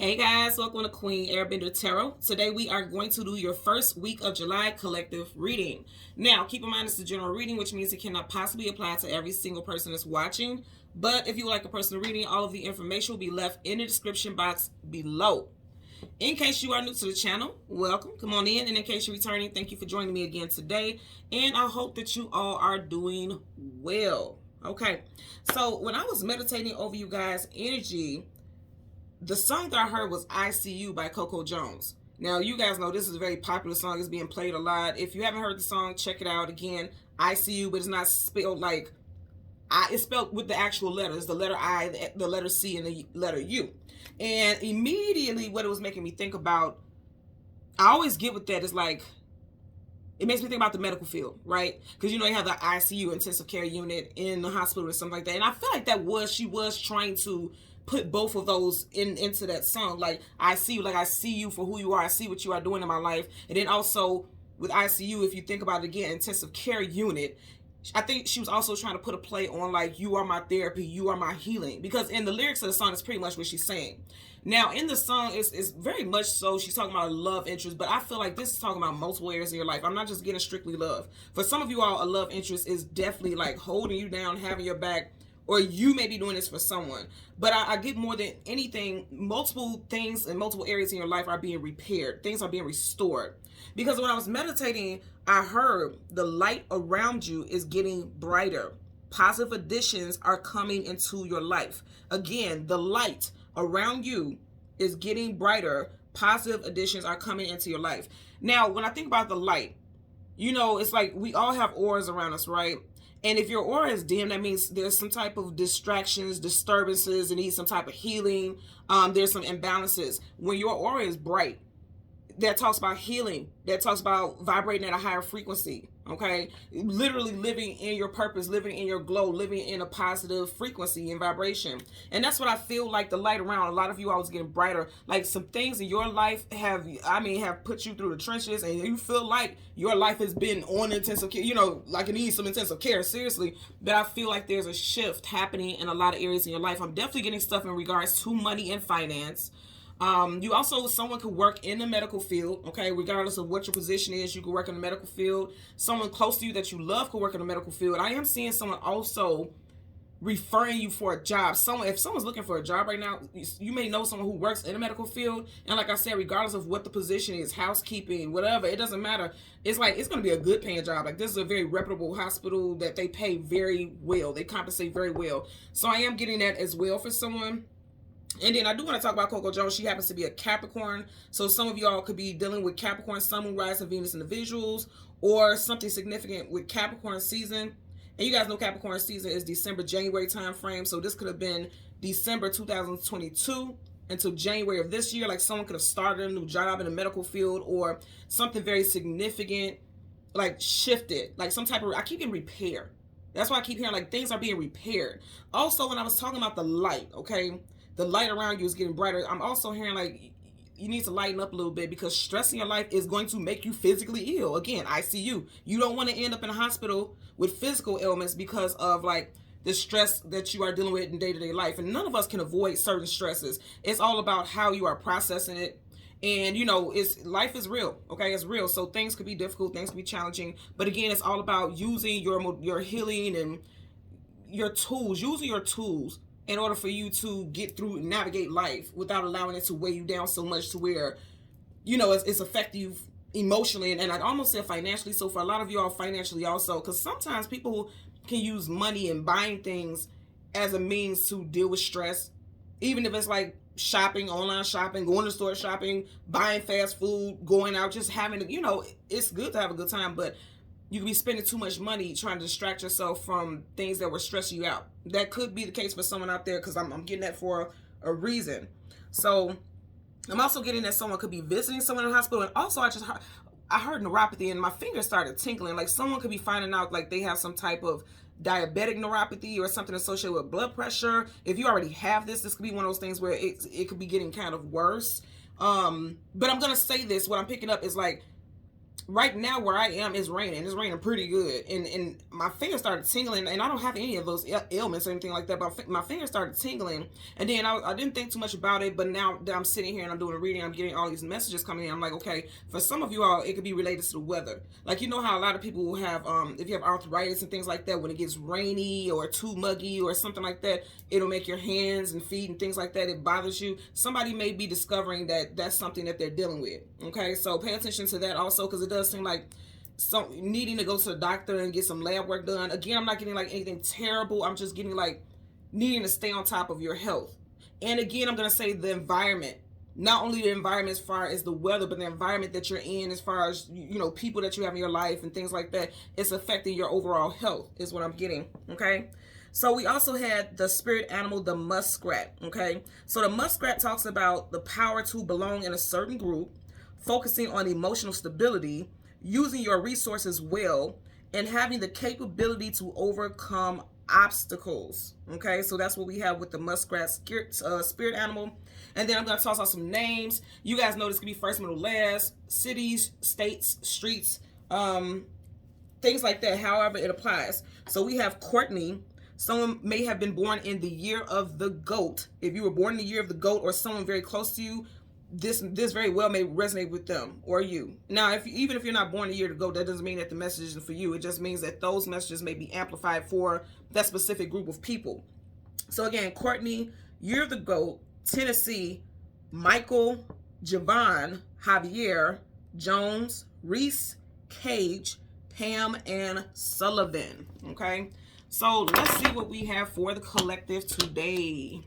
Hey guys, welcome to Queen Airbender Tarot. Today we are going to do your first week of July collective reading. Now, keep in mind it's a general reading, which means it cannot possibly apply to every single person that's watching. But if you would like a personal reading, all of the information will be left in the description box below. In case you are new to the channel, welcome. Come on in. And in case you're returning, thank you for joining me again today. And I hope that you all are doing well. Okay, so when I was meditating over you guys' energy, the song that I heard was I See You by Coco Jones. Now, you guys know this is a very popular song. It's being played a lot. If you haven't heard the song, check it out. Again, I See You, but it's not spelled like it's spelled with the actual letters, the letter I, the letter C, and the letter U. And immediately what it was making me think about, I always get with that, is like, it makes me think about the medical field, right? Because you have the ICU, intensive care unit in the hospital or something like that. And I feel like she was trying to put both of those into that song. Like, I see you, like I see you for who you are. I see what you are doing in my life. And then also with ICU, if you think about it again, intensive care unit, I think she was also trying to put a play on like, you are my therapy, you are my healing. Because in the lyrics of the song, it's pretty much what she's saying. Now, in the song, it's very much so, she's talking about a love interest, but I feel like this is talking about multiple areas in your life. I'm not just getting strictly love. For some of you all, a love interest is definitely like holding you down, having your back, or you may be doing this for someone. But I get more than anything, multiple things in multiple areas in your life are being repaired. Things are being restored. Because when I was meditating, I heard the light around you is getting brighter. Positive additions are coming into your life. Again, the light around you is getting brighter. Positive additions are coming into your life. Now, when I think about the light, it's like we all have auras around us, right? And if your aura is dim, that means there's some type of distractions, disturbances, it needs some type of healing. There's some imbalances. When your aura is bright, that talks about healing. That talks about vibrating at a higher frequency, okay? Literally living in your purpose, living in your glow, living in a positive frequency and vibration. And that's what I feel like the light around. A lot of you all is getting brighter. Like some things in your life have put you through the trenches, and you feel like your life has been on intensive care, like it needs some intensive care, seriously. But I feel like there's a shift happening in a lot of areas in your life. I'm definitely getting stuff in regards to money and finance. You also, someone could work in the medical field, okay? Regardless of what your position is, you could work in the medical field. Someone close to you that you love could work in the medical field. I am seeing someone also referring you for a job. If someone's looking for a job right now, you may know someone who works in the medical field. And like I said, regardless of what the position is, housekeeping, whatever, it doesn't matter. It's like, it's going to be a good paying job. Like, this is a very reputable hospital that they pay very well. They compensate very well. So I am getting that as well for someone. And then I do want to talk about Coco Jones. She happens to be a Capricorn. So some of y'all could be dealing with Capricorn, Sun, Moon, Rise, and Venus individuals, or something significant with Capricorn season. And you guys know Capricorn season is December, January time frame. So this could have been December 2022 until January of this year. Like someone could have started a new job in the medical field, or something very significant, like shifted. Like some type of, I keep getting repair. That's why I keep hearing like things are being repaired. Also, when I was talking about the light, okay, the light around you is getting brighter. I'm also hearing like you need to lighten up a little bit, because stress in your life is going to make you physically ill. Again, I see you. You don't want to end up in a hospital with physical ailments because of like the stress that you are dealing with in day-to-day life. And none of us can avoid certain stresses. It's all about how you are processing it. And life is real, okay? It's real. So things could be difficult, things could be challenging. But again, it's all about using your healing and your tools, using your tools in order for you to get through and navigate life without allowing it to weigh you down so much to where, it's affecting you emotionally, and I almost said financially. So for a lot of you all, financially also, because sometimes people can use money and buying things as a means to deal with stress, even if it's like shopping, online shopping, going to store shopping, buying fast food, going out, just having, it's good to have a good time, but you could be spending too much money trying to distract yourself from things that were stressing you out. That could be the case for someone out there, because I'm getting that for a reason. So I'm also getting that someone could be visiting someone in the hospital. And also I heard neuropathy and my fingers started tingling. Like someone could be finding out like they have some type of diabetic neuropathy or something associated with blood pressure. If you already have this could be one of those things where it could be getting kind of worse. But I'm going to say this, what I'm picking up is like, right now where I am is raining. It's raining pretty good. And my fingers started tingling, and I don't have any of those ailments or anything like that, but my fingers started tingling, and then I didn't think too much about it, but now that I'm sitting here and I'm doing a reading, I'm getting all these messages coming in. I'm like, okay, for some of you all, it could be related to the weather. Like, you know how a lot of people will have, if you have arthritis and things like that, when it gets rainy or too muggy or something like that, it'll make your hands and feet and things like that, it bothers you. Somebody may be discovering that that's something that they're dealing with, okay? So pay attention to that also, because it does seem like needing to go to the doctor and get some lab work done. Again, I'm not getting like anything terrible. I'm just getting like needing to stay on top of your health. And again, I'm going to say the environment, not only the environment as far as the weather, but the environment that you're in as far as, you know, people that you have in your life and things like that. It's affecting your overall health is what I'm getting. Okay. So we also had the spirit animal, the muskrat. Okay. So the muskrat talks about the power to belong in a certain group, focusing on emotional stability, using your resources well, and having the capability to overcome obstacles. Okay, so that's what we have with the muskrat spirit animal. And then I'm going to toss out some names. You guys know this could be first, middle, last, cities, states, streets, things like that, however it applies. So we have Courtney. Someone may have been born in the year of the goat. If you were born in the year of the goat, or someone very close to you, this very well may resonate with them or you. Now, even if you're not born a year to go, that doesn't mean that the message isn't for you. It just means that those messages may be amplified for that specific group of people. So again, Courtney, year of the goat, Tennessee, Michael, Javon, Javier, Jones, Reese, Cage, Pam, and Sullivan. Okay, so let's see what we have for the collective today.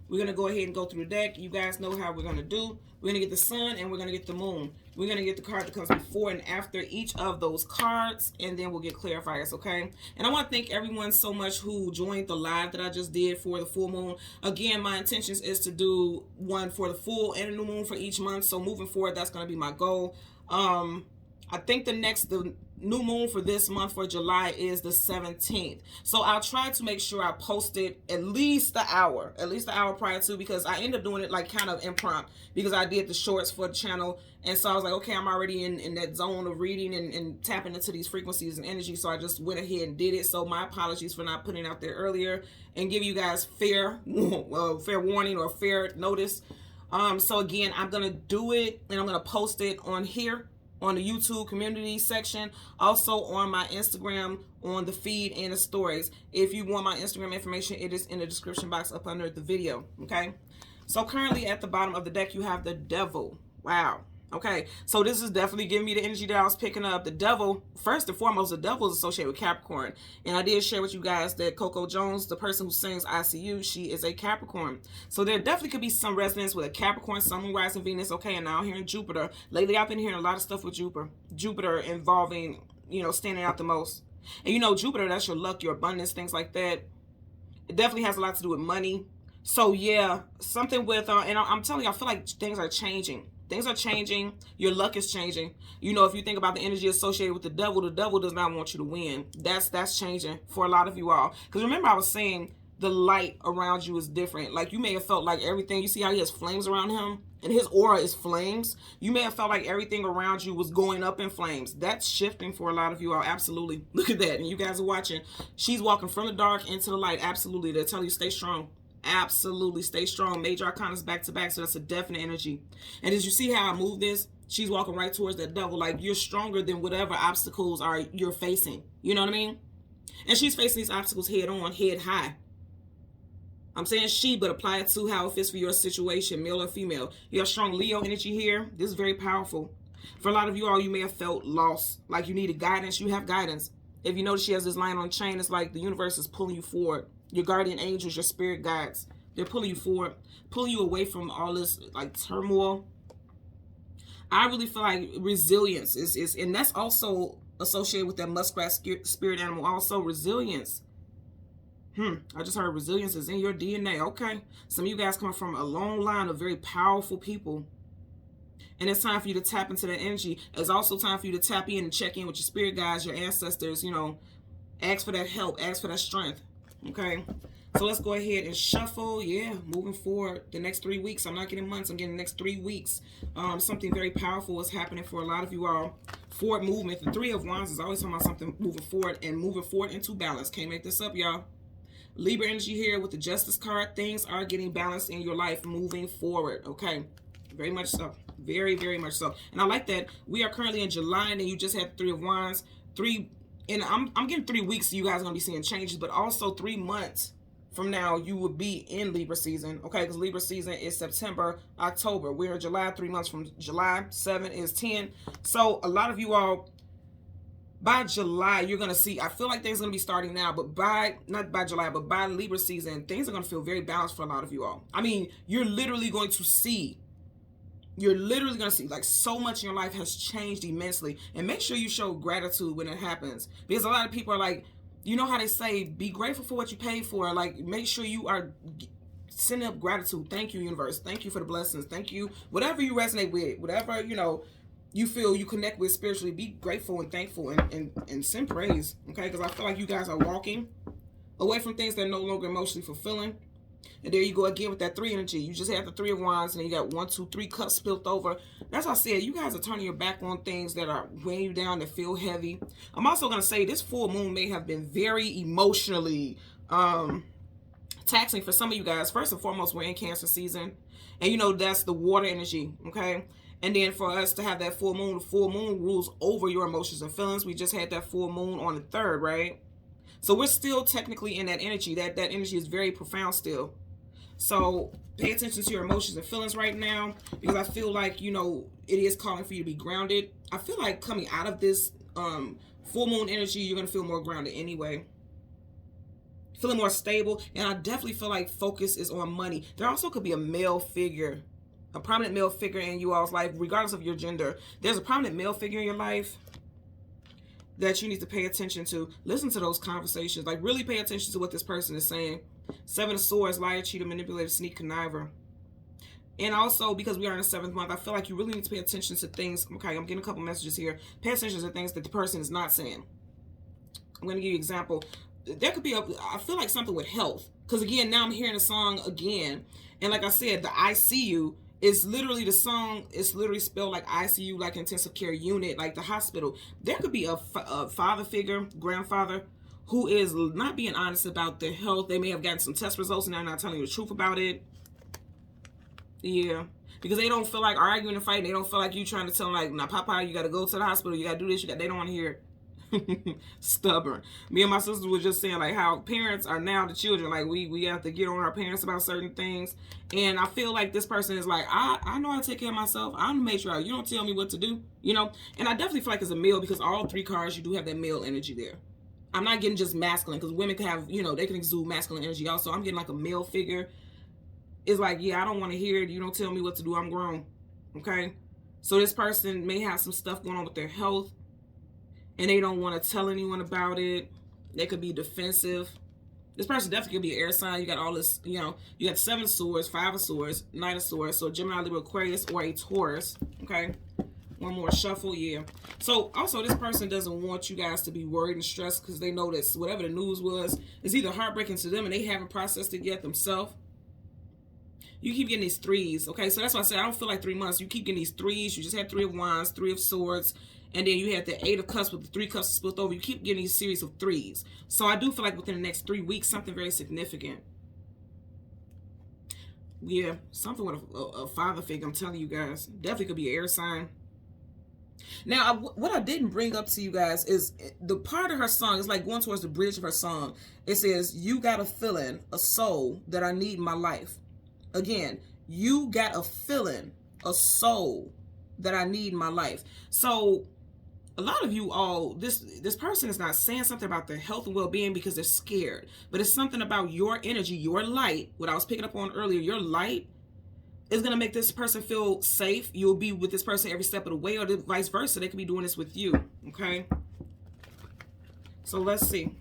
We're going to go ahead and go through the deck. You guys know how we're going to do. We're going to get the sun and we're going to get the moon. We're going to get the card that comes before and after each of those cards, and then we'll get clarifiers, okay? And I want to thank everyone so much who joined the live that I just did for the full moon. Again, my intentions is to do one for the full and a new moon for each month. So moving forward, that's going to be my goal. I think the new moon for this month for July is the 17th. So I'll try to make sure I post it at least the hour prior to, because I end up doing it like kind of impromptu because I did the shorts for the channel. And so I was like, okay, I'm already in that zone of reading and tapping into these frequencies and energy. So I just went ahead and did it. So my apologies for not putting it out there earlier and give you guys fair warning or fair notice. So again, I'm going to do it and I'm going to post it on here, on the YouTube community section, also on my Instagram, on the feed and the stories. If you want my Instagram information, it is in the description box up under the video, okay? So currently at the bottom of the deck, you have the Devil. Wow. Okay, so this is definitely giving me the energy that I was picking up. The Devil, first and foremost, the Devil is associated with Capricorn. And I did share with you guys that Coco Jones, the person who sings ICU, she is a Capricorn. So there definitely could be some resonance with a Capricorn, Sun, Moon, Rising, Venus. Okay, and now I'm hearing Jupiter. Lately, I've been hearing a lot of stuff with Jupiter involving, you know, standing out the most. And you know, Jupiter, that's your luck, your abundance, things like that. It definitely has a lot to do with money. So yeah, something with, and I'm telling you, I feel like things are changing. Things are changing. Your luck is changing. You know, if you think about the energy associated with the devil does not want you to win. That's changing for a lot of you all. Because remember, I was saying the light around you is different. Like, you may have felt like everything, you see how he has flames around him? And his aura is flames. You may have felt like everything around you was going up in flames. That's shifting for a lot of you all. Absolutely. Look at that. And you guys are watching. She's walking from the dark into the light. Absolutely. They're telling you stay strong. Absolutely stay strong. Major arcanas back to back, so that's a definite energy. And as you see how I move this, she's walking right towards that devil. Like, you're stronger than whatever obstacles you're facing. You know what I mean? And she's facing these obstacles head on, head high. I'm saying she, but apply it to how it fits for your situation, male or female. You have strong Leo energy here. This is very powerful. For a lot of you all, you may have felt lost, like you needed guidance. You have guidance. If you notice she has this line on chain, it's like the universe is pulling you forward. Your guardian angels, your spirit guides, they're pulling you forward, pulling you away from all this like turmoil. I really feel like resilience is and that's also associated with that muskrat spirit animal. Also resilience. I just heard resilience is in your DNA. Okay, some of you guys coming from a long line of very powerful people, and it's time for you to tap into that energy. It's also time for you to tap in and check in with your spirit guides, your ancestors. You know, ask for that help, ask for that strength. Okay, So let's go ahead and shuffle. Yeah, moving forward the next 3 weeks. I'm not getting months. I'm getting the next 3 weeks. Something very powerful is happening for a lot of you all. Forward movement. The Three of Wands is always talking about something moving forward and moving forward into balance. Can't make this up, y'all. Libra energy here with the Justice card. Things are getting balanced in your life moving forward. Okay. Very much so. Very, very much so. And I like that we are currently in July and then you just had the Three of Wands. And I'm getting 3 weeks, so you guys are going to be seeing changes, but also 3 months from now, you will be in Libra season, okay? Because Libra season is September, October. We're in July, 3 months from July. 7 is 10. So a lot of you all, by July, you're going to see, I feel like things are going to be starting now, but not by July, but by Libra season, things are going to feel very balanced for a lot of you all. I mean, you're literally going to see like so much in your life has changed immensely. And make sure you show gratitude when it happens, because a lot of people are like, you know how they say, be grateful for what you paid for. Like, make sure you are sending up gratitude. Thank you, universe. Thank you for the blessings. Thank you. Whatever you resonate with, whatever, you feel you connect with spiritually, be grateful and thankful and send praise. Okay? Because I feel like you guys are walking away from things that are no longer emotionally fulfilling. And there you go again with that 3 energy. You just had the 3 of Wands, and then you got 1, 2, 3 cups spilled over. That's what I said. You guys are turning your back on things that are weighing you down, that feel heavy. I'm also going to say this full moon may have been very emotionally taxing for some of you guys. First and foremost, we're in Cancer season. And that's the water energy, okay? And then for us to have that full moon, the full moon rules over your emotions and feelings. We just had that full moon on the 3rd, right? So we're still technically in that energy. That energy is very profound still. So pay attention to your emotions and feelings right now, because I feel like, it is calling for you to be grounded. I feel like coming out of this full moon energy, you're going to feel more grounded anyway. Feeling more stable. And I definitely feel like focus is on money. There also could be a male figure, a prominent male figure in you all's life, regardless of your gender. There's a prominent male figure in your life that you need to pay attention to. Listen to those conversations. Like, really pay attention to what this person is saying. 7 of Swords, liar, cheater, manipulator, sneak, conniver. And also, because we are in the 7th month, I feel like you really need to pay attention to things. Okay, I'm getting a couple messages here. Pay attention to things that the person is not saying. I'm going to give you an example. There could be I feel like something with health. Because again, now I'm hearing a song again. And like I said, the I See You is literally the song. It's literally spelled like ICU, like intensive care unit, like the hospital. There could be a father figure, grandfather, who is not being honest about their health. They may have gotten some test results and they're not telling you the truth about it. Yeah. Because they don't feel like arguing and fighting. They don't feel like you trying to tell them, like, nah, Papa, you got to go to the hospital. You got to do this. They don't want to hear it. Stubborn. Me and my sister were just saying, like, how parents are now the children. Like, we have to get on our parents about certain things. And I feel like this person is like, I know how to take care of myself. I'm going to make sure you don't tell me what to do, And I definitely feel like it's a male, because all 3 cards, you do have that male energy there. I'm not getting just masculine, because women can have, they can exude masculine energy also. I'm getting like a male figure. It's like, yeah, I don't want to hear it. You don't tell me what to do. I'm grown. Okay? So this person may have some stuff going on with their health, and they don't want to tell anyone about it. They could be defensive. This person definitely could be an air sign. You got all this, you got 7 of Swords, 5 of Swords, 9 of Swords. So Gemini, Libra, Aquarius, or a Taurus. Okay? One more shuffle, yeah. So also, this person doesn't want you guys to be worried and stressed, because they know that whatever the news was is either heartbreaking to them and they haven't processed it yet themselves. You keep getting these 3s, okay? So that's why I said I don't feel like 3 months. You keep getting these 3s. You just had 3 of Wands, 3 of Swords, and then you had the 8 of Cups with the 3 cups split over. You keep getting these series of 3s. So I do feel like within the next 3 weeks, something very significant. Yeah, something with a father figure, I'm telling you guys. Definitely could be an air sign. Now, what I didn't bring up to you guys is the part of her song. It's like going towards the bridge of her song. It says, you got a feeling, a soul that I need in my life. Again, you got a feeling, a soul that I need in my life. So a lot of you all, this person is not saying something about their health and well-being because they're scared. But it's something about your energy, your light, what I was picking up on earlier, your light is going to make this person feel safe. You'll be with this person every step of the way, or vice versa. They could be doing this with you, okay? So let's see.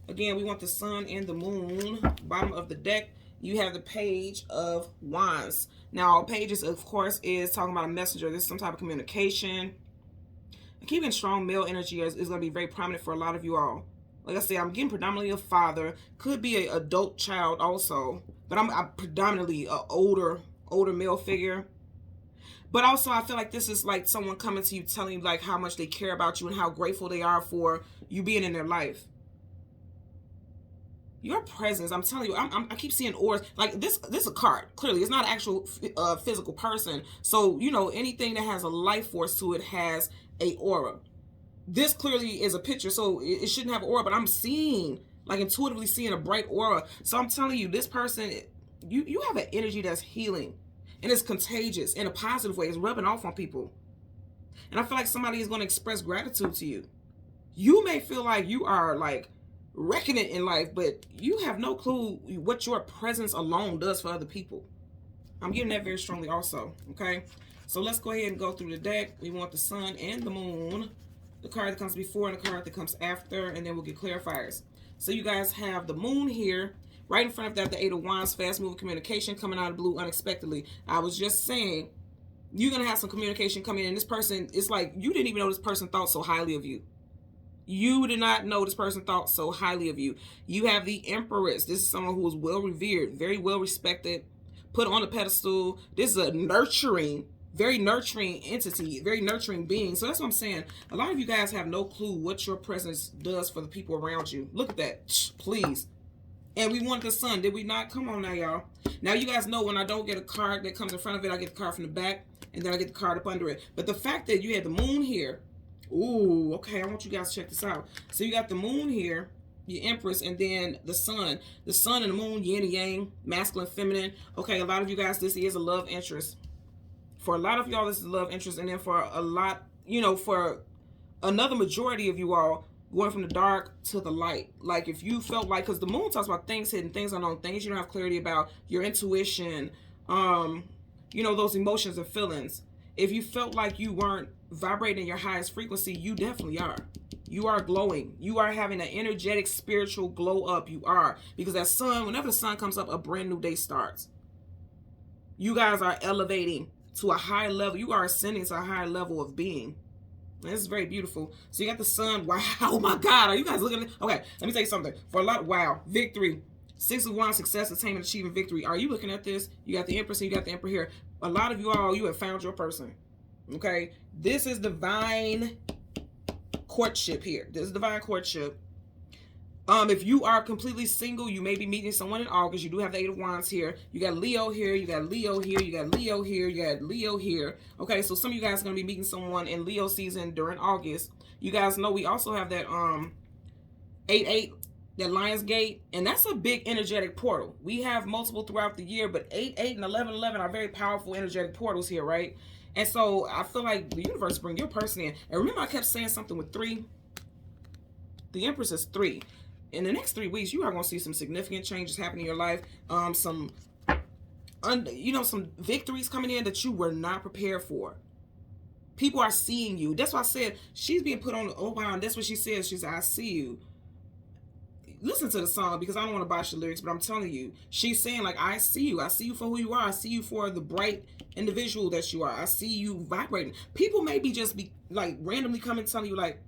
Again, we want the sun and the moon. Bottom of the deck, you have the Page of Wands. Now, pages, of course, is talking about a messenger. This is some type of communication. And keeping strong male energy is going to be very prominent for a lot of you all, Like I said, I'm getting predominantly a father. Could be an adult child also. But I'm predominantly a older male figure. But also, I feel like this is like someone coming to you telling you like how much they care about you and how grateful they are for you being in their life. Your presence, I'm telling you, I keep seeing auras. Like this is a card. Clearly, it's not an actual physical person. So, you know, anything that has a life force to it has a aura. This clearly is a picture, so it shouldn't have an aura, but I'm seeing, like intuitively seeing a bright aura. So I'm telling you, this person, you have an energy that's healing. And it's contagious in a positive way. It's rubbing off on people. And I feel like somebody is going to express gratitude to you. You may feel like you are like wrecking it in life, but you have no clue what your presence alone does for other people. I'm getting that very strongly also, okay? So let's go ahead and go through the deck. We want the sun and the moon, the card that comes before and the card that comes after, and then we'll get clarifiers. So you guys have the moon here. Right in front of that, the Eight of Wands, fast-moving communication coming out of the blue unexpectedly. I was just saying, you're going to have some communication coming in. This person, it's like you didn't even know this person thought so highly of you. You did not know this person thought so highly of you. You have the Empress. This is someone who is well-revered, very well-respected, put on a pedestal. This is a nurturing, very nurturing entity, very nurturing being. So that's what I'm saying. A lot of you guys have no clue what your presence does for the people around you. Look at that. Please. And we wanted the sun, did we not? Come on now, y'all. Now, you guys know when I don't get a card that comes in front of it, I get the card from the back, and then I get the card up under it. But the fact that you had the moon here, ooh, okay, I want you guys to check this out. So you got the moon here, your Empress, and then the sun. The sun and the moon, yin and yang, masculine, feminine. Okay, a lot of you guys, this is a love interest. For a lot of y'all, this is a love interest. And then for a lot, you know, for another majority of you all, going from the dark to the light. Like if you felt like, because the moon talks about things hidden, things unknown, things you don't have clarity about, your intuition, you know, those emotions and feelings. If you felt like you weren't vibrating your highest frequency, you definitely are. You are glowing. You are having an energetic, spiritual glow up. You are. Because that sun, whenever the sun comes up, a brand new day starts. You guys are elevating to a higher level. You are ascending to a higher level of being. This is very beautiful. So you got the sun. Wow. Oh my God. Are you guys looking at it? Okay. Let me tell you something. For a lot, wow. Victory. Six of Wands, success, attainment, achievement, victory. Are you looking at this? You got the Empress and you got the Emperor here. A lot of you all, you have found your person. Okay. This is divine courtship here. This is divine courtship. If you are completely single, you may be meeting someone in August. You do have the Eight of Wands here. You got Leo here. You got Leo here. You got Leo here. You got Leo here. Okay, so some of you guys are going to be meeting someone in Leo season during August. You guys know we also have that 8-8, that Lion's Gate, and that's a big energetic portal. We have multiple throughout the year, but 8-8 and 11-11 are very powerful energetic portals here, right? And so I feel like the universe bring your person in. And remember I kept saying something with 3? The Empress is 3. In the next 3 weeks, you are going to see some significant changes happen in your life. Some victories coming in that you were not prepared for. People are seeing you. That's why I said she's being put on. Oh, wow. And that's what she says. She said, I see you. Listen to the song because I don't want to botch the lyrics, but I'm telling you, she's saying, like, I see you. I see you for who you are. I see you for the bright individual that you are. I see you vibrating. People may be just like randomly coming telling you, like,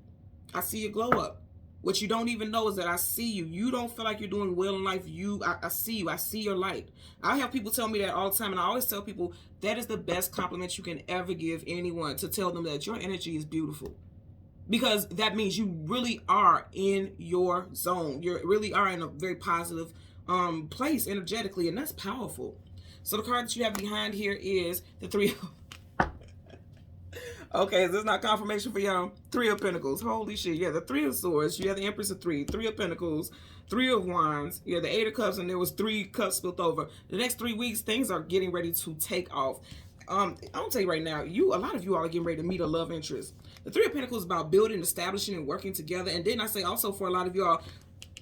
I see you glow up. What you don't even know is that I see you. You don't feel like you're doing well in life. I see you. I see your light. I have people tell me that all the time, and I always tell people that is the best compliment you can ever give anyone, to tell them that your energy is beautiful. Because that means you really are in your zone. You really are in a very positive place energetically, and that's powerful. So the card that you have behind here is the 3 of... Okay, is this not confirmation for y'all? 3 of Pentacles. Holy shit. Yeah, the 3 of Swords. You have the Empress of 3. 3 of Pentacles. 3 of Wands. Yeah, the 8 of Cups, and there was 3 cups spilled over. The next 3 weeks, things are getting ready to take off. I'm gonna tell you right now, a lot of you all are getting ready to meet a love interest. The 3 of Pentacles is about building, establishing, and working together. And then I say also for a lot of y'all,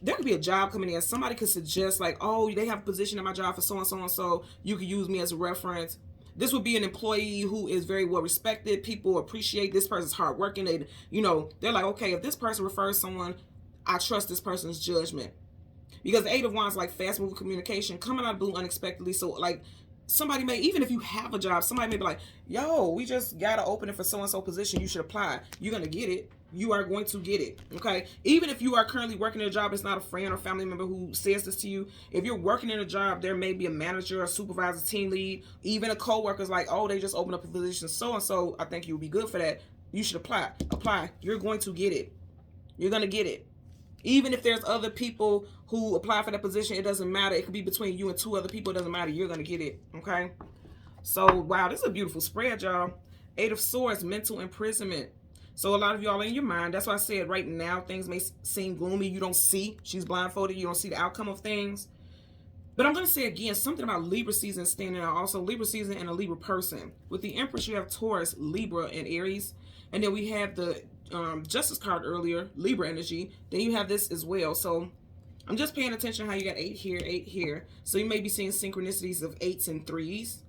there could be a job coming in. Somebody could suggest like, oh, they have a position in my job for so and so and so. You could use me as a reference. This would be an employee who is very well respected. People appreciate this person's hardworking. They're like, okay, if this person refers someone, I trust this person's judgment. Because the 8 of Wands, like fast moving communication, coming out of blue unexpectedly. So like somebody may, even if you have a job, somebody may be like, yo, we just got to open it for so-and-so position. You should apply. You're going to get it. You are going to get it, okay? Even if you are currently working in a job, it's not a friend or family member who says this to you. If you're working in a job, there may be a manager, a supervisor, team lead, even a co-worker's like, oh, they just opened up a position so-and-so. I think you'll be good for that. You should apply. Apply. You're going to get it. You're going to get it. Even if there's other people who apply for that position, it doesn't matter. It could be between you and 2 other people. It doesn't matter. You're going to get it, okay? So, wow, this is a beautiful spread, y'all. 8 of Swords, mental imprisonment. So a lot of y'all in your mind, that's why I said right now things may seem gloomy. You don't see, she's blindfolded. You don't see the outcome of things. But I'm going to say again, something about Libra season standing out. Also, Libra season and a Libra person. With the Empress, you have Taurus, Libra, and Aries. And then we have the Justice card earlier, Libra energy. Then you have this as well. So I'm just paying attention how you got 8 here, 8 here. So you may be seeing synchronicities of 8s and 3s.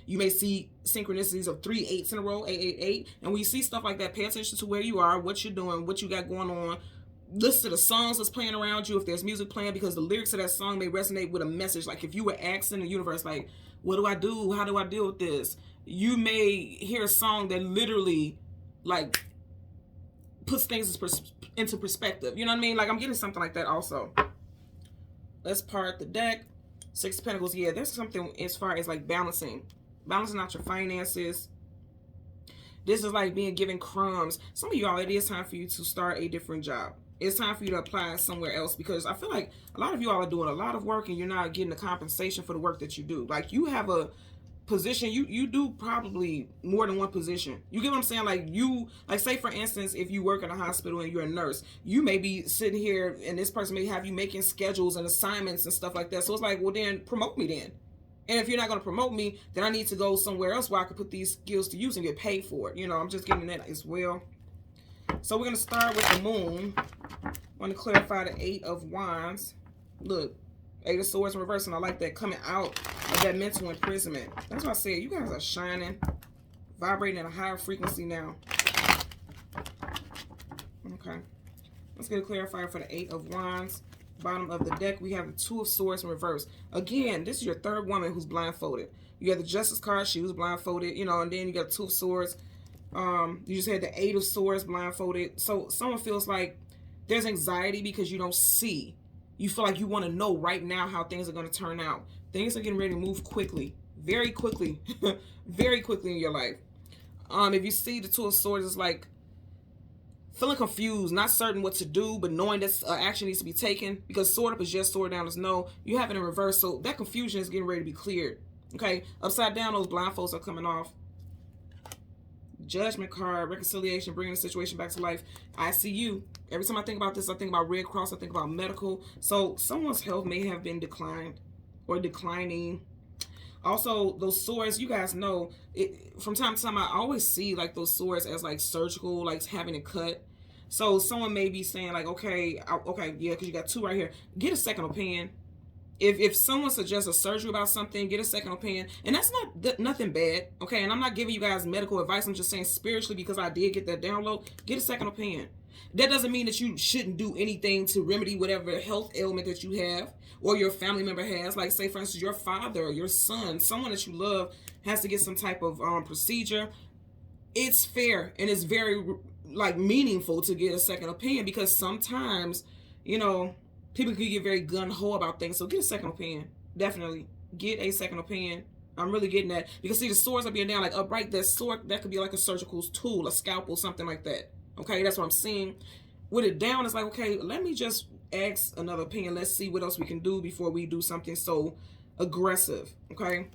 You may see synchronicities of 3 8s in a row, 8, 8, 8. And when you see stuff like that, pay attention to where you are, what you're doing, what you got going on. Listen to the songs that's playing around you if there's music playing, because the lyrics of that song may resonate with a message. Like if you were asking the universe, like, what do I do? How do I deal with this? You may hear a song that literally, like, puts things into perspective. You know what I mean? Like, I'm getting something like that also. Let's part the deck. 6 of Pentacles. Yeah, there's something as far as, like, balancing out your finances. This is like being given crumbs. Some of y'all, it is time for you to start a different job. It's time for you to apply somewhere else, because I feel like a lot of you all are doing a lot of work and you're not getting the compensation for the work that you do. Like, you have a position, you do probably more than one position. You get what I'm saying? Like, you, like, say for instance, if you work in a hospital and you're a nurse, you may be sitting here and this person may have you making schedules and assignments and stuff like that. So it's like, well, then promote me then. And if you're not going to promote me, then I need to go somewhere else where I can put these skills to use and get paid for it. You know, I'm just getting that as well. So we're going to start with the moon. I want to clarify the 8 of Wands. Look, 8 of Swords in reverse, and I like that, coming out of that mental imprisonment. That's why I said you guys are shining, vibrating at a higher frequency now. Okay. Let's get a clarifier for the 8 of Wands. Bottom of the deck, we have the 2 of Swords in reverse. Again, this is your 3rd woman who's blindfolded. You got the Justice card, she was blindfolded, you know, and then you got 2 of Swords. You just had the 8 of Swords blindfolded. So someone feels like there's anxiety because you don't see. You feel like you want to know right now how things are going to turn out. Things are getting ready to move quickly, very quickly, very quickly in your life. If you see the 2 of Swords, it's like feeling confused, not certain what to do, but knowing that action needs to be taken, because sword up is yes, sword down is no. You have it in reverse, so that confusion is getting ready to be cleared. Okay, upside down, those blindfolds are coming off. Judgment card, reconciliation, bringing the situation back to life. I see you. Every time I think about this, I think about Red Cross, I think about medical. So someone's health may have been declined or declining. Also, those swords, you guys know, from time to time, I always see like those swords as like surgical, like having a cut. So someone may be saying like, okay, yeah, because you got 2 right here. Get a second opinion. If someone suggests a surgery about something, get a second opinion. And that's nothing bad, okay? And I'm not giving you guys medical advice. I'm just saying spiritually, because I did get that download, get a second opinion. That doesn't mean that you shouldn't do anything to remedy whatever health ailment that you have or your family member has. Like, say, for instance, your father or your son, someone that you love has to get some type of procedure. It's fair and it's very, like, meaningful to get a second opinion, because sometimes, you know, people can get very gung-ho about things. So get a second opinion. Definitely get a second opinion. I'm really getting that. Because, see, the swords are being down, like upright. That sword, that could be like a surgical tool, a scalpel, something like that. Okay, that's what I'm seeing. With it down, it's like, okay, let me just ask another opinion. Let's see what else we can do before we do something so aggressive. Okay,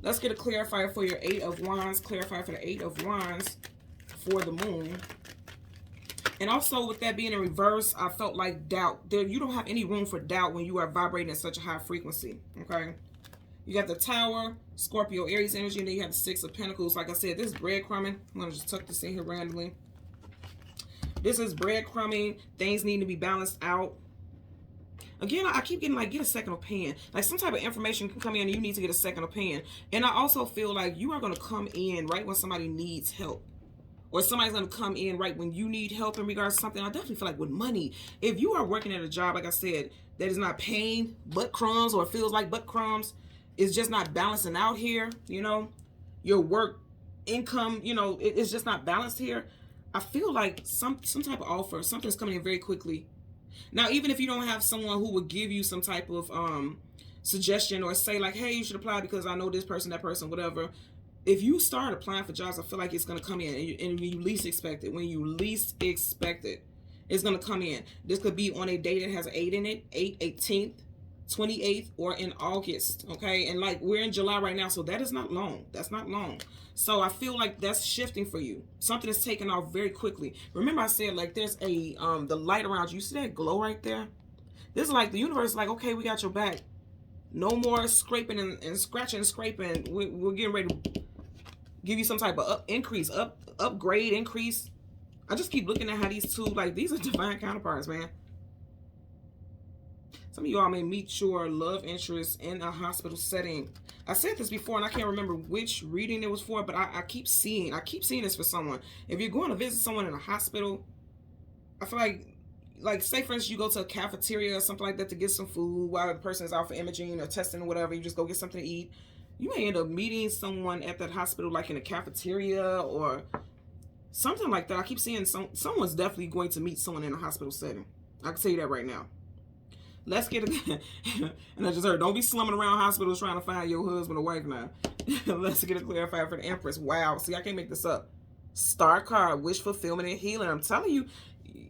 let's get a clarifier for your 8 of Wands. Clarifier for the 8 of Wands for the moon. And also, with that being in reverse, I felt like doubt. You don't have any room for doubt when you are vibrating at such a high frequency. Okay, you got the Tower, Scorpio, Aries energy, and then you have the 6 of Pentacles. Like I said, this is breadcrumbing. I'm gonna just tuck this in here randomly. This is breadcrumbing. Things need to be balanced out. Again, I keep getting like, get a second opinion. Like, some type of information can come in and you need to get a second opinion. And I also feel like you are going to come in right when somebody needs help. Or somebody's going to come in right when you need help in regards to something. I definitely feel like with money, if you are working at a job, like I said, that is not paying butt crumbs, or it feels like butt crumbs, it's just not balancing out here, you know, your work income, you know, it's just not balanced here. I feel like some type of offer, something's coming in very quickly. Now, even if you don't have someone who would give you some type of suggestion or say like, hey, you should apply because I know this person, that person, whatever. If you start applying for jobs, I feel like it's going to come in, and when you least expect it, it's going to come in. This could be on a date that has an 8 in it, 18th, 28th, or in August, okay? And like we're in July right now, so that is not long. That's not long. So I feel like that's shifting for you. Something is taking off very quickly. Remember I said like there's a the light around you. See that glow right there? This is like the universe is like, okay, we got your back. No more scraping and scratching and scraping. We're getting ready to give you some type of upgrade, increase. I just keep looking at how these two, like, these are divine counterparts, man. Some of y'all may meet your love interest in a hospital setting. I said this before, and I can't remember which reading it was for, but I keep seeing this for someone. If you're going to visit someone in a hospital, I feel like say for instance you go to a cafeteria or something like that to get some food while the person is out for imaging or testing or whatever, you just go get something to eat. You may end up meeting someone at that hospital, like in a cafeteria or something like that. I keep seeing someone's definitely going to meet someone in a hospital setting. I can tell you that right now. Let's get it. And I just heard, don't be slumming around hospitals trying to find your husband or wife now. Let's get it clarified for the Empress. Wow. See, I can't make this up. Star card, wish fulfillment and healing. I'm telling you,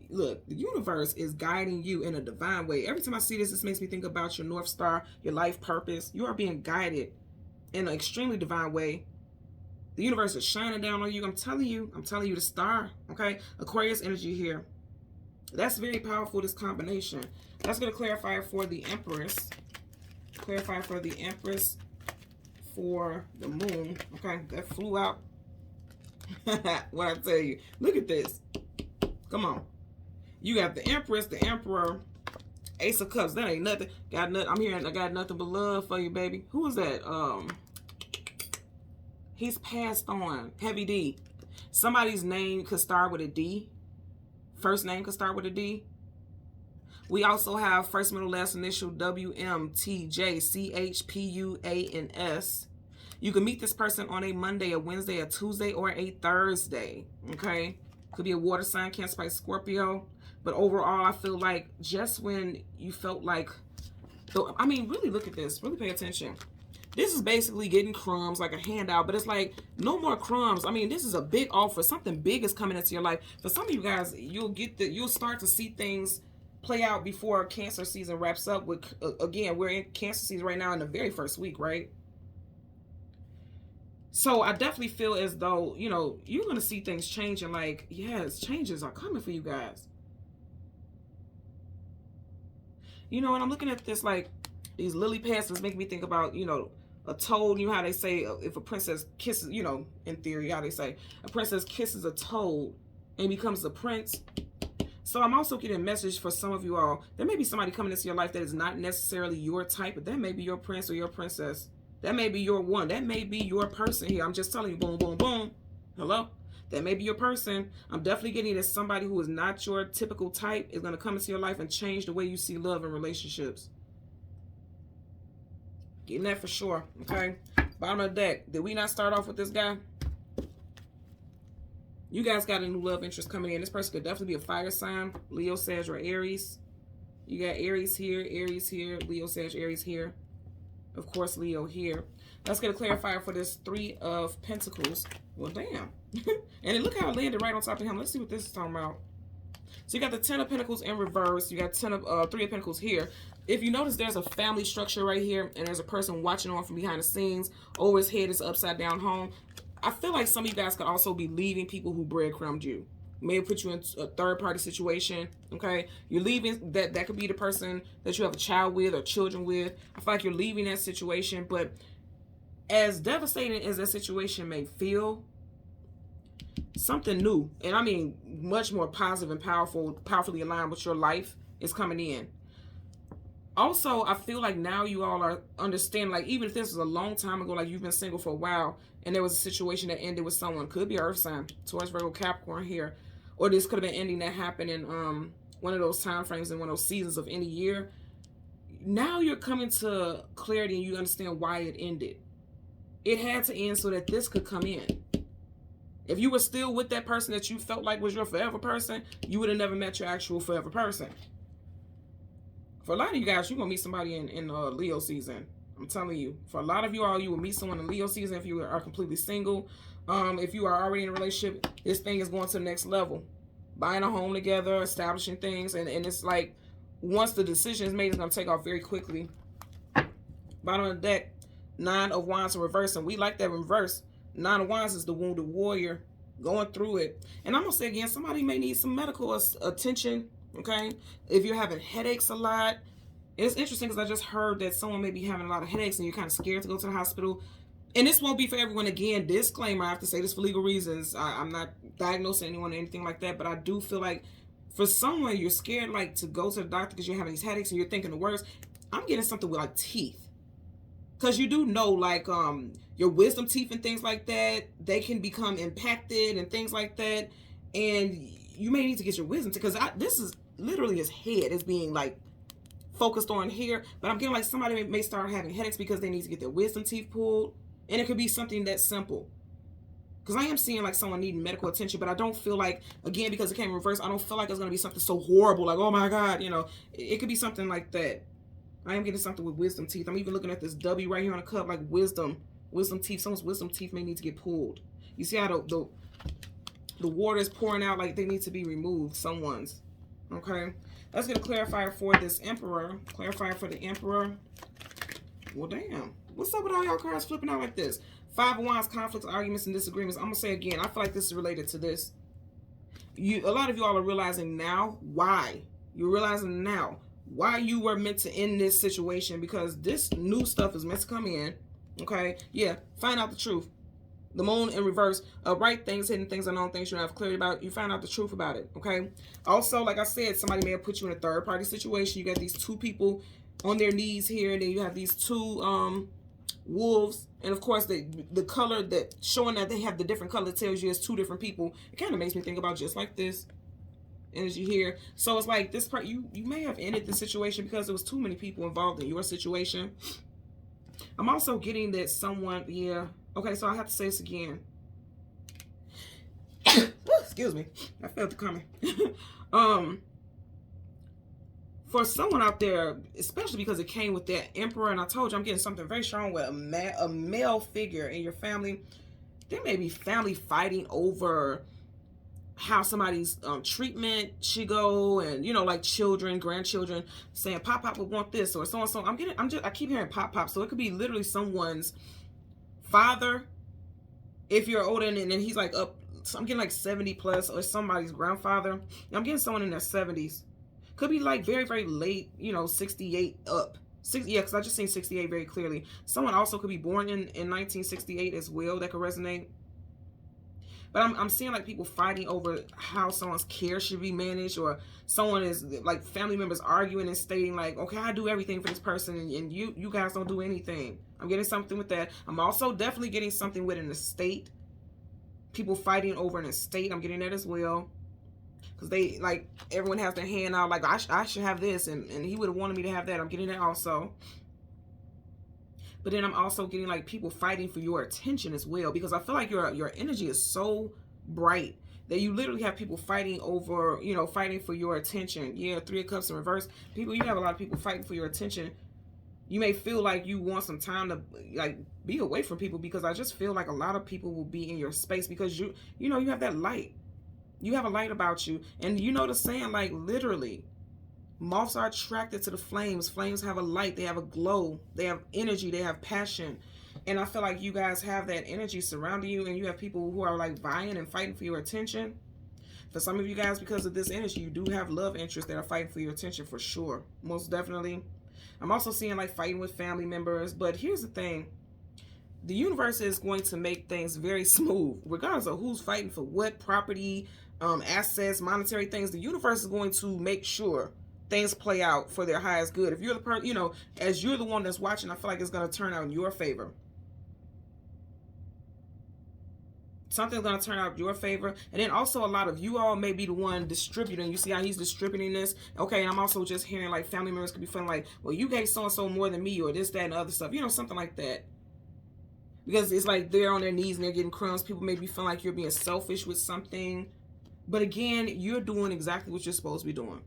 look, the universe is guiding you in a divine way. Every time I see this makes me think about your North Star, your life purpose. You are being guided in an extremely divine way. The universe is shining down on you. I'm telling you the star, okay? Aquarius energy here. That's very powerful, this combination. That's going to clarify for the Empress. Clarify for the Empress for the moon. Okay, that flew out. What I tell you. Look at this. Come on. You got the Empress, the Emperor, Ace of Cups. That ain't nothing. Got nothing. I'm hearing I got nothing but love for you, baby. Who is that? He's passed on. Heavy D. Somebody's name could start with a D. First name could start with a D. We also have first, middle, last initial WMTJCHPUANS. You can meet this person on a Monday, a Wednesday, a Tuesday, or a Thursday. Okay? Could be a water sign, Cancer, Pisces, Scorpio. But overall, I feel like just when you felt like, I mean, really look at this. Really pay attention. This is basically getting crumbs, like a handout, but it's like no more crumbs. I mean, this is a big offer. Something big is coming into your life. For some of you guys, you'll start to see things play out before Cancer season wraps up. With again, we're in Cancer season right now in the very first week, right? So I definitely feel as though, you know, you're going to see things changing. Like, yes, changes are coming for you guys. You know, and I'm looking at this like these lily pads is making me think about, you know, a toad. You know how they say if a princess kisses, you know, in theory, how they say a princess kisses a toad and becomes a prince. So I'm also getting a message for some of you all. There may be somebody coming into your life that is not necessarily your type, but that may be your prince or your princess. That may be your one. That may be your person here. I'm just telling you, boom, boom, boom. Hello? That may be your person. I'm definitely getting that somebody who is not your typical type is going to come into your life and change the way you see love and relationships. Getting that for sure, okay? Bottom of the deck. Did we not start off with this guy? You guys got a new love interest coming in. This person could definitely be a fire sign. Leo, Sag, or Aries. You got Aries here, Leo, Sag, Aries here. Of course, Leo here. Let's get a clarifier for this Three of Pentacles. Well, damn. And look how it landed right on top of him. Let's see what this is talking about. So you got the Ten of Pentacles in reverse. You got Three of Pentacles here. If you notice, there's a family structure right here, and there's a person watching on from behind the scenes. Over his head is upside down home. I feel like some of you guys could also be leaving people who breadcrumbed you. May put you in a third-party situation, okay? You're leaving, that could be the person that you have a child with or children with. I feel like you're leaving that situation, but as devastating as that situation may feel, something new, and I mean much more positive and powerfully aligned with your life is coming in. Also, I feel like now you all are understanding, like even if this was a long time ago, like you've been single for a while, and there was a situation that ended with someone, could be Earth sign, Taurus, Virgo, Capricorn here, or this could have been ending that happened in one of those time frames in one of those seasons of any year. Now you're coming to clarity and you understand why it ended. It had to end so that this could come in. If you were still with that person that you felt like was your forever person, you would have never met your actual forever person. For a lot of you guys, you're going to meet somebody in Leo season. I'm telling you. For a lot of you all, you will meet someone in Leo season if you are completely single. If you are already in a relationship, this thing is going to the next level. Buying a home together, establishing things. And it's like, once the decision is made, it's going to take off very quickly. Bottom of the deck, 9 of Wands in reverse. And we like that in reverse. 9 of Wands is the wounded warrior going through it. And I'm going to say again, somebody may need some medical attention. Okay, if you're having headaches a lot, it's interesting because I just heard that someone may be having a lot of headaches and you're kind of scared to go to the hospital. And this won't be for everyone. Again, disclaimer, I have to say this for legal reasons. I'm not diagnosing anyone or anything like that, but I do feel like for someone, you're scared like to go to the doctor because you're having these headaches and you're thinking the worst. I'm getting something with like teeth. Because you do know like your wisdom teeth and things like that, they can become impacted and things like that. And you may need to get your wisdom teeth, because this is literally his head is being like focused on here, but I'm getting like somebody may start having headaches because they need to get their wisdom teeth pulled, and it could be something that simple. Because I am seeing like someone needing medical attention, but I don't feel like, again, because it came in reverse, I don't feel like it's going to be something so horrible, like, oh my God, you know, it could be something like that. I am getting something with wisdom teeth. I'm even looking at this W right here on the cup, like wisdom teeth. Someone's wisdom teeth may need to get pulled. You see how the water is pouring out, like they need to be removed, someone's. Okay, let's get a clarifier for this Emperor. Clarifier for the Emperor. Well, damn. What's up with all y'all cards flipping out like this? 5 of Wands, conflicts, arguments, and disagreements. I'm going to say again, I feel like this is related to this. A lot of you all are realizing now why. You're realizing now why you were meant to end this situation, because this new stuff is meant to come in. Okay? Yeah, find out the truth. The moon in reverse, right things, hidden things, unknown things you don't have clarity about. You find out the truth about it, okay? Also, like I said, somebody may have put you in a third-party situation. You got these 2 people on their knees here, and then you have these 2 wolves. And, of course, the color that showing that they have the different color tells you it's 2 different people. It kind of makes me think about just like this energy here. So it's like this part, you may have ended the situation because there was too many people involved in your situation. I'm also getting that someone, yeah. Okay, so I have to say this again. Excuse me. I felt it coming. For someone out there, especially because it came with that Emperor, and I told you I'm getting something very strong with a male figure in your family. There may be family fighting over how somebody's treatment should go, and you know, like children, grandchildren saying Pop would want this or so and so. I keep hearing Pop, so it could be literally someone's father, if you're older, and then he's like up, so I'm getting like 70 plus, or somebody's grandfather. I'm getting someone in their 70s. Could be like very, very late, you know, 68 up. Yeah, because I just seen 68 very clearly. Someone also could be born in 1968 as well. That could resonate. But I'm seeing like people fighting over how someone's care should be managed, or someone is like family members arguing and stating like, okay, I do everything for this person, and you guys don't do anything. I'm getting something with that. I'm also definitely getting something with an estate. People fighting over an estate. I'm getting that as well. Because they, like, everyone has their hand out like, I should have this, and he would have wanted me to have that. I'm getting that also. But then I'm also getting like people fighting for your attention as well, because I feel like your energy is so bright that you literally have people fighting over, you know, fighting for your attention. Yeah, 3 of Cups in reverse. People, you have a lot of people fighting for your attention. You may feel like you want some time to like be away from people, because I just feel like a lot of people will be in your space because you know, you have that light. You have a light about you, and you know the saying, like, literally, moths are attracted to the flames. Flames have a light. They have a glow. They have energy. They have passion. And I feel like you guys have that energy surrounding you, and you have people who are like vying and fighting for your attention. For some of you guys, because of this energy, you do have love interests that are fighting for your attention for sure. Most definitely. I'm also seeing like fighting with family members. But here's the thing. The universe is going to make things very smooth, regardless of who's fighting for what property, assets, monetary things. The universe is going to make sure things play out for their highest good. If you're the person, you know, as you're the one that's watching, I feel like it's going to turn out in your favor. Something's going to turn out in your favor. And then also a lot of you all may be the one distributing. You see how he's distributing this? Okay, and I'm also just hearing like family members could be feeling like, well, you gave so-and-so more than me, or this, that, and other stuff. You know, something like that. because it's like they're on their knees and they're getting crumbs. People may be feeling like you're being selfish with something. But again, you're doing exactly what you're supposed to be doing.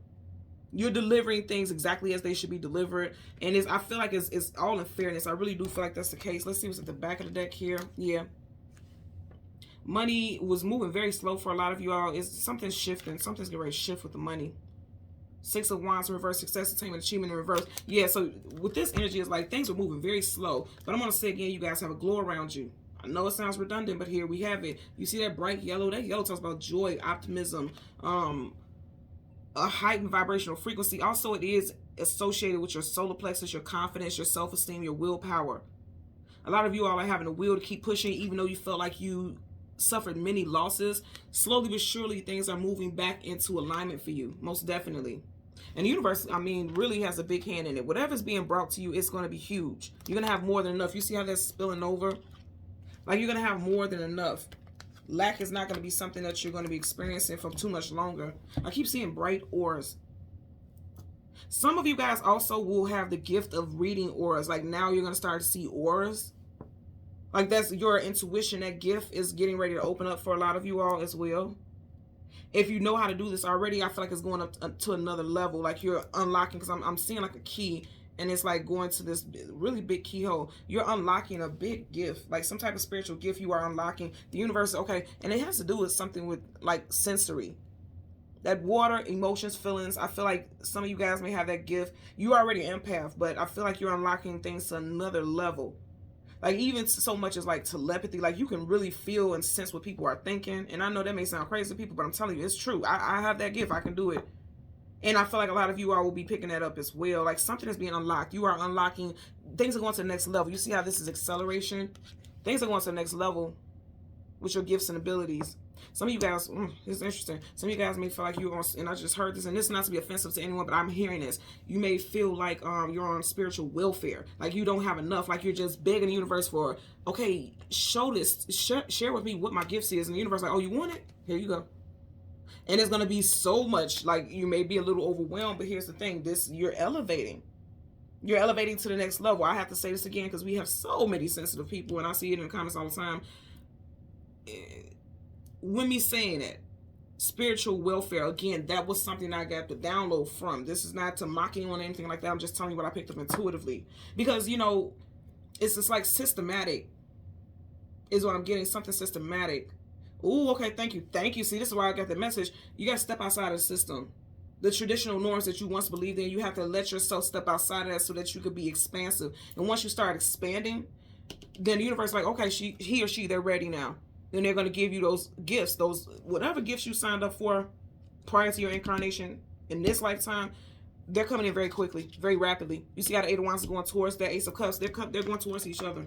You're delivering things exactly as they should be delivered. And I feel like it's all in fairness. I really do feel like that's the case. Let's see what's at the back of the deck here. Yeah. Money was moving very slow for a lot of you all. Something's shifting. Something's getting ready to shift with the money. 6 of Wands in reverse, success, attainment, achievement in reverse. Yeah, so with this energy, it's like things are moving very slow. But I'm going to say again, you guys have a glow around you. I know it sounds redundant, but here we have it. You see that bright yellow? That yellow talks about joy, optimism, a heightened vibrational frequency. Also, it is associated with your solar plexus, your confidence, your self-esteem, your willpower. A lot of you all are having a will to keep pushing, even though you felt like you suffered many losses. Slowly but surely, things are moving back into alignment for you, most definitely. And the universe, I mean, really has a big hand in it. Whatever's being brought to you, it's going to be huge. You're going to have more than enough. You see how that's spilling over? Like, you're going to have more than enough. Lack is not going to be something that you're going to be experiencing for too much longer. I keep seeing bright auras. Some of you guys also will have the gift of reading auras. Like, now you're going to start to see auras. Like, that's your intuition. That gift is getting ready to open up for a lot of you all as well. If you know how to do this already, I feel like it's going up to another level. Like, you're unlocking, because I'm seeing like a key, and it's like going to this really big keyhole. You're unlocking a big gift, like some type of spiritual gift you are unlocking. The universe, okay, and it has to do with something with like sensory. That water, emotions, feelings. I feel like some of you guys may have that gift. You are already an empath, but I feel like you're unlocking things to another level. Like, even so much as like telepathy, like you can really feel and sense what people are thinking. And I know that may sound crazy to people, but I'm telling you, it's true. I have that gift. I can do it. And I feel like a lot of you all will be picking that up as well. Like, something is being unlocked. You are unlocking. Things are going to the next level. You see how this is acceleration? Things are going to the next level with your gifts and abilities. Some of you guys, it's interesting. Some of you guys may feel like you're on, and I just heard this, and this is not to be offensive to anyone, but I'm hearing this. You may feel like you're on spiritual welfare. Like, you don't have enough. Like, you're just begging the universe for, okay, show this, share with me what my gifts is. And the universe like, oh, you want it? Here you go. And it's going to be so much, like, you may be a little overwhelmed, but here's the thing. You're elevating. You're elevating to the next level. I have to say this again because we have so many sensitive people, and I see it in the comments all the time. When me saying it, spiritual welfare, again, that was something I got the download from. This is not to mock anyone or anything like that. I'm just telling you what I picked up intuitively. Because, you know, it's just like systematic is what I'm getting, something systematic. Ooh, okay, thank you. Thank you. See, this is why I got the message. You got to step outside of the system. The traditional norms that you once believed in, you have to let yourself step outside of that so that you could be expansive. And once you start expanding, then the universe is like, okay, he or she, they're ready now. Then they're going to give you those gifts, those whatever gifts you signed up for prior to your incarnation in this lifetime. They're coming in very quickly, very rapidly. You see how the 8 of Wands is going towards that Ace of Cups. They're going towards each other.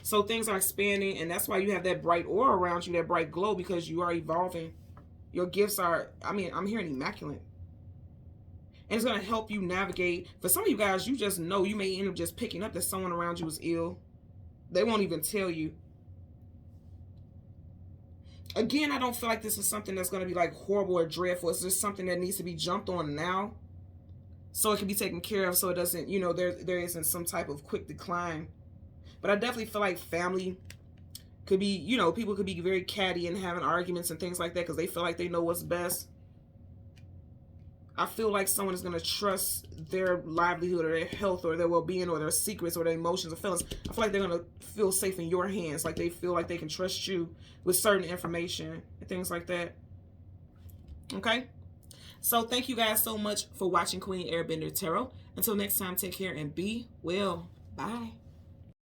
So things are expanding, and that's why you have that bright aura around you, that bright glow, because you are evolving. Your gifts are, I mean, I'm hearing immaculate. And it's going to help you navigate. For some of you guys, you just know, you may end up just picking up that someone around you is ill. They won't even tell you. Again, I don't feel like this is something that's going to be like horrible or dreadful. It's just something that needs to be jumped on now, so it can be taken care of, so it doesn't, you know, there isn't some type of quick decline. But I definitely feel like family could be, you know, people could be very catty and having arguments and things like that because they feel like they know what's best. I feel like someone is going to trust their livelihood or their health or their well-being or their secrets or their emotions or feelings. I feel like they're going to feel safe in your hands. Like, they feel like they can trust you with certain information and things like that. Okay? So thank you guys so much for watching Queen Airbender Tarot. Until next time, take care and be well. Bye.